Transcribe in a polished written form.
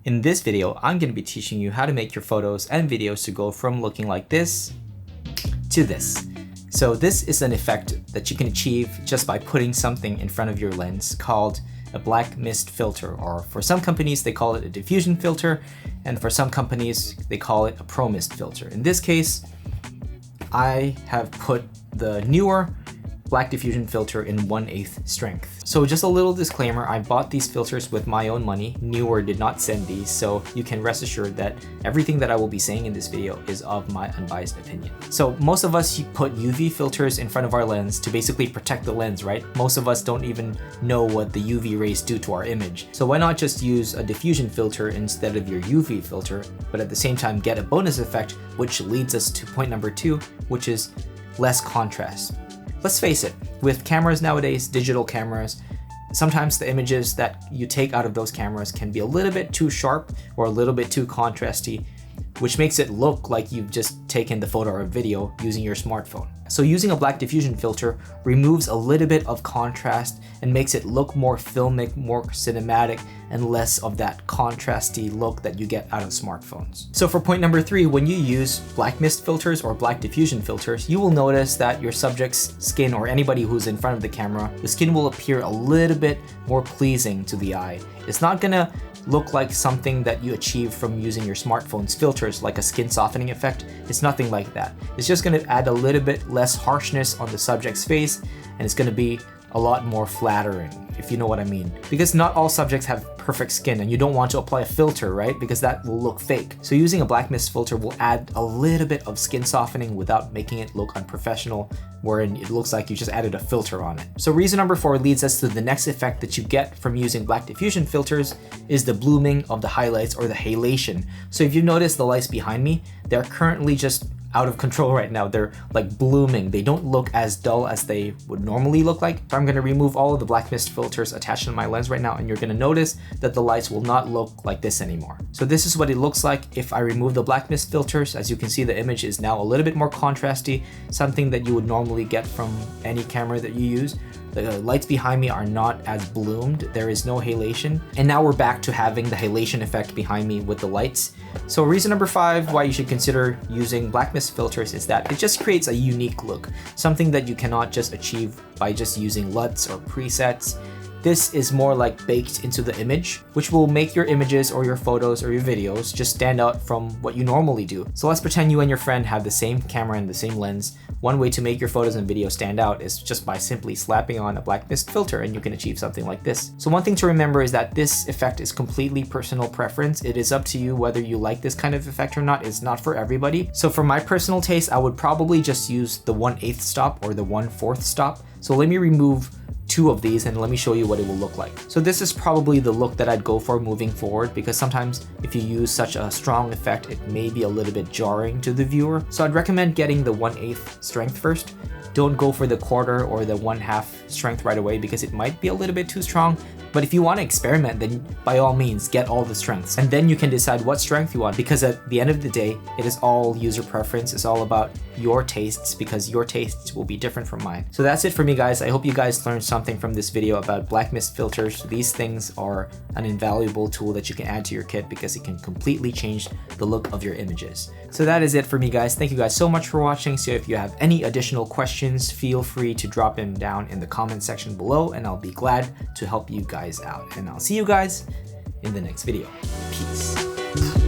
In this video, I'm going to be teaching you how to make your photos and videos to go from looking like this to this. So this is an effect that you can achieve just by putting something in front of your lens called a black mist filter, or for some companies they call it a diffusion filter, and for some companies they call it a pro mist filter. In this case, I have put the newer black diffusion filter in 1/8 strength. So just a little disclaimer, I bought these filters with my own money. Neewer did not send these, so you can rest assured that everything that I will be saying in this video is of my unbiased opinion. So most of us put UV filters in front of our lens to basically protect the lens, right? Most of us don't even know what the UV rays do to our image. So why not just use a diffusion filter instead of your UV filter, but at the same time get a bonus effect, which leads us to point number 2, which is less contrast. Let's face it, with cameras nowadays, digital cameras, sometimes the images that you take out of those cameras can be a little bit too sharp or a little bit too contrasty, which makes it look like you've just taken the photo or video using your smartphone. So using a black diffusion filter removes a little bit of contrast and makes it look more filmic, more cinematic, and less of that contrasty look that you get out of smartphones. So for point number 3, when you use black mist filters or black diffusion filters, you will notice that your subject's skin, or anybody who's in front of the camera, the skin will appear a little bit more pleasing to the eye. It's not gonna look like something that you achieve from using your smartphone's filters, like a skin softening effect. It's nothing like that. It's just going to add a little bit less harshness on the subject's face, and it's going to be a lot more flattering, if you know what I mean. Because not all subjects have perfect skin, and you don't want to apply a filter, right? Because that will look fake. So using a black mist filter will add a little bit of skin softening without making it look unprofessional, wherein it looks like you just added a filter on it. So reason number 4 leads us to the next effect that you get from using black diffusion filters is the blooming of the highlights, or the halation. So if you notice the lights behind me, they're currently just out of control right now. They're like blooming. They don't look as dull as they would normally look like. So I'm going to remove all of the black mist filters attached to my lens right now, and you're going to notice that the lights will not look like this anymore. So this is what it looks like if I remove the black mist filters. As you can see, the image is now a little bit more contrasty, something that you would normally get from any camera that you use. The lights behind me are not as bloomed. There is no halation. And now we're back to having the halation effect behind me with the lights. So reason number 5 why you should consider using black mist filters is that it just creates a unique look, something that you cannot just achieve by just using LUTs or presets. This is more like baked into the image, which will make your images or your photos or your videos just stand out from what you normally do. So let's pretend you and your friend have the same camera and the same lens. One way to make your photos and videos stand out is just by simply slapping on a black mist filter, and you can achieve something like this. So one thing to remember is that this effect is completely personal preference. It is up to you whether you like this kind of effect or not. It's not for everybody. So for my personal taste, I would probably just use the 1/8 stop or the 1/4 stop. So let me remove 2 of these and let me show you what it will look like. So this is probably the look that I'd go for moving forward, because sometimes if you use such a strong effect, it may be a little bit jarring to the viewer. So I'd recommend getting the 1/8 strength first. Don't go for the 1/4 or the 1/2 strength right away, because it might be a little bit too strong. But if you want to experiment, then by all means get all the strengths, and then you can decide what strength you want, because at the end of the day, it is all user preference. It's all about your tastes, because your tastes will be different from mine. So that's it for me, guys. I hope you guys learned something from this video about black mist filters. These things are an invaluable tool that you can add to your kit, because it can completely change the look of your images. So that is it for me, guys. Thank you guys so much for watching. So if you have any additional questions, feel free to drop them down in the comment section below, and I'll be glad to help you guys out. And I'll see you guys in the next video. Peace.